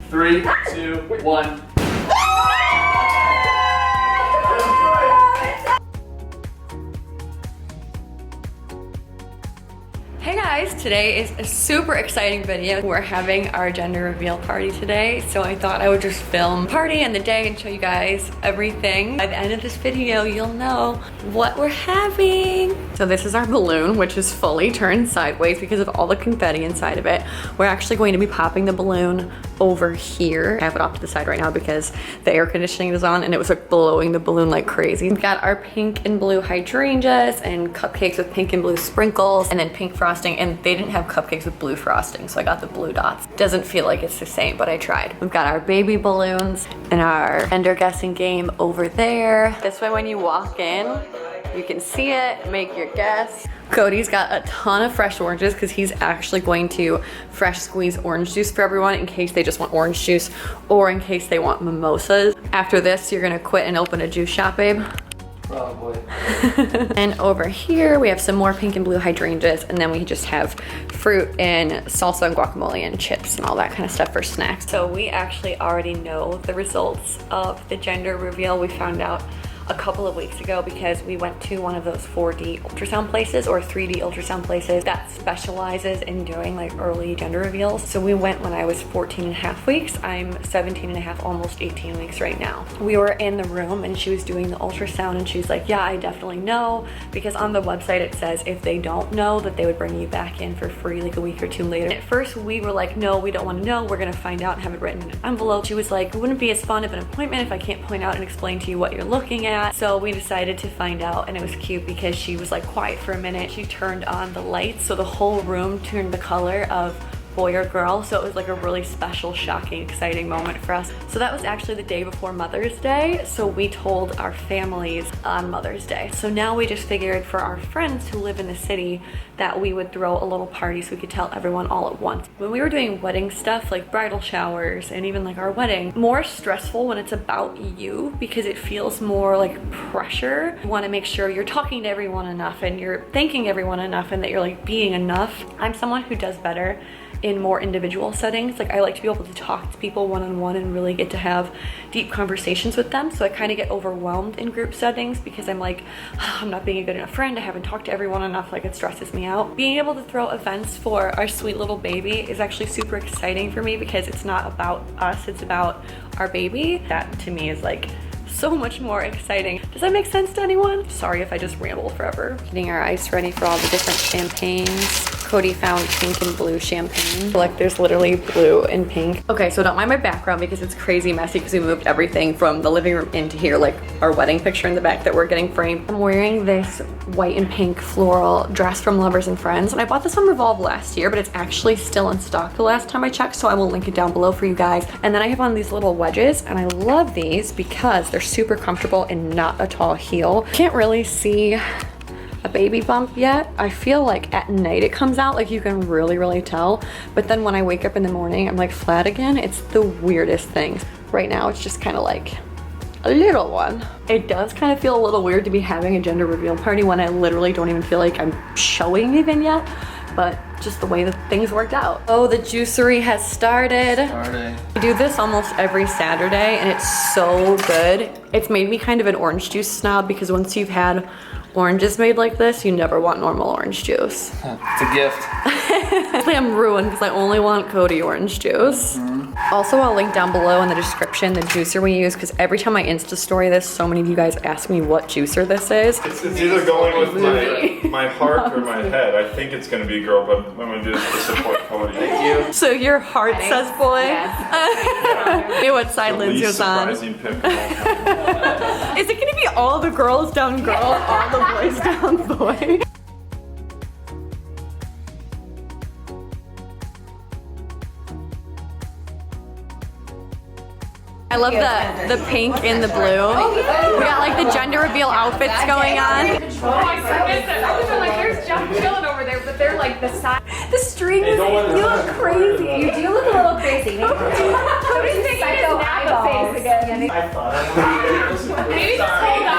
3, 2, 1. Hey guys, today is a super exciting video. We're having our gender reveal party today, so I thought I would just film party and the day and show you guys everything. By the end of this video, you'll know what we're having. So this is our balloon, which is fully turned sideways because of all the confetti inside of it. We're actually going to be popping the balloon over here. I have it off to the side right now because the air conditioning is on and it was like blowing the balloon like crazy. We've got our pink and blue hydrangeas and cupcakes with pink and blue sprinkles and then pink frosting, and they didn't have cupcakes with blue frosting, so I got the blue dots. Doesn't feel like it's the same, but I tried. We've got our baby balloons and our gender guessing game over there. This way when you walk in, you can see it, make your guess. Cody's got a ton of fresh oranges because he's actually going to fresh squeeze orange juice for everyone in case they just want orange juice or in case they want mimosas. After this, you're gonna quit and open a juice shop, babe. Probably. And over here, we have some more pink and blue hydrangeas, and then we just have fruit and salsa and guacamole and chips and all that kind of stuff for snacks. So we actually already know the results of the gender reveal. We found out a couple of weeks ago because we went to one of those 4D ultrasound places or 3D ultrasound places that specializes in doing like early gender reveals. So we went when I was 14 and a half weeks. I'm 17 and a half, almost 18 weeks right now. We were in the room and she was doing the ultrasound and she's like, yeah, I definitely know, because on the website it says if they don't know that they would bring you back in for free like a week or two later. At first we were like, no, we don't want to know. We're gonna find out and have it written in an envelope. She was like, it wouldn't be as fun of an appointment if I can't point out and explain to you what you're looking at. So we decided to find out, and it was cute because she was like quiet for a minute. She turned on the lights so the whole room turned the color of boy or girl, so it was like a really special, shocking, exciting moment for us. So that was actually the day before Mother's Day, so we told our families on Mother's Day. So now we just figured for our friends who live in the city that we would throw a little party so we could tell everyone all at once. When we were doing wedding stuff like bridal showers and even like our wedding, more stressful when it's about you because it feels more like pressure. You want to make sure you're talking to everyone enough and you're thanking everyone enough and that you're like being enough. I'm someone who does better in more individual settings. Like I like to be able to talk to people one-on-one and really get to have deep conversations with them. So I kind of get overwhelmed in group settings because I'm like, oh, I'm not being a good enough friend. I haven't talked to everyone enough. Like it stresses me out. Being able to throw events for our sweet little baby is actually super exciting for me because it's not about us, it's about our baby. That to me is like so much more exciting. Does that make sense to anyone? Sorry if I just ramble forever. Getting our ice ready for all the different champagnes. Cody found pink and blue champagne. Like there's literally blue and pink. Okay, so don't mind my background because it's crazy messy because we moved everything from the living room into here, like our wedding picture in the back that we're getting framed. I'm wearing this white and pink floral dress from Lovers and Friends, and I bought this on Revolve last year, but it's actually still in stock the last time I checked, so I will link it down below for you guys. And then I have on these little wedges, and I love these because they're super comfortable and not a tall heel. Can't really see a baby bump yet. I feel like at night it comes out, like you can really tell, but then when I wake up in the morning I'm like flat again. It's the weirdest thing. Right now it's just kind of like a little one. It does kind of feel a little weird to be having a gender reveal party when I literally don't even feel like I'm showing even yet, but just the way that things worked out. Oh, the juicery has started. We do this almost every Saturday and it's so good. It's made me kind of an orange juice snob because once you've had oranges made like this, you never want normal orange juice. It's a gift. I'm ruined because I only want Cody orange juice. Also, I'll link down below in the description the juicer we use because every time I Insta story this, so many of you guys ask me what juicer this is. It's either going with my heart or my head. I think it's going to be girl, but I'm going to do this to support Cody. Thank you. So your heart says boy? Yes. Hey, what side Lindsay was on? Surprising pick of all time. Is it going to be all the girls down girl, all the boys down boy? I love the pink and the blue. We got like the gender reveal outfits going on. Like there's Jeff chilling over there, but they're like the side. The string is, you look crazy. You do look a little crazy. Cody's making his Napa face again. I thought I Maybe just hold on.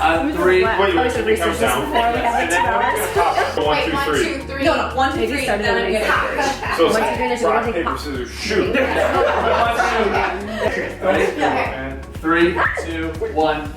was Three. Wait, We wait, should can you count research this down? before we have like 2 hours. One, Wait, two, 1, three. 2, 3. No, no, 1, 2, Maybe 3. started Then I'm doing gonna it. count. So it's Once you're finished, rock, we're gonna paper, pop. scissors, shoot. Ready? 3, 2, 1.